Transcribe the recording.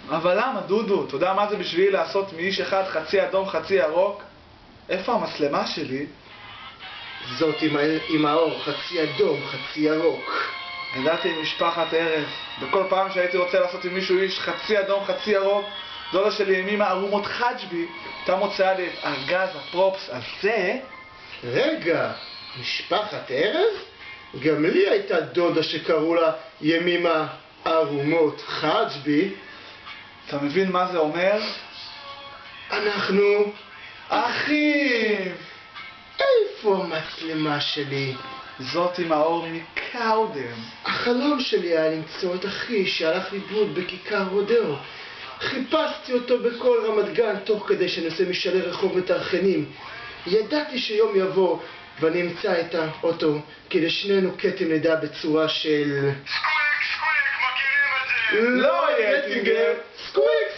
אבל למה, דודו? אתה יודע מה זה בשבילי לעשות מאיש אחד חצי אדום חצי ירוק? איפה המצלמה שלי? זאת עם האור, חצי אדום, חצי ירוק. גדלתי עם משפחת ארז. בכל פעם שהייתי רוצה לעשות עם מישהו איש חצי אדום חצי ירוק, דודה שלי עם אמא ערומות חג'בי, הייתה מוצאה לי את ארגז הפרופס הזה. רגע, משפחת ארז? גם לי הייתה דודה שקראו לה ימימה ערומות חג'בי. אתה מבין מה זה אומר? אנחנו אחים! איפה המצלמה שלי? זאת עם האור מקאודם. החלום שלי היה למצוא את אחי שהלך לאיבוד בכיכר רודאו. חיפשתי אותו בכל רמת גן תוך כדי שנעשה משאלי רחוב מתארחנים. ידעתי שיום יבוא ואני אמצא את האוטו כדי שנינו כתם נדע בצורה של... סקוויק, מכירים את זה? לא, יטינגר. סקוויק,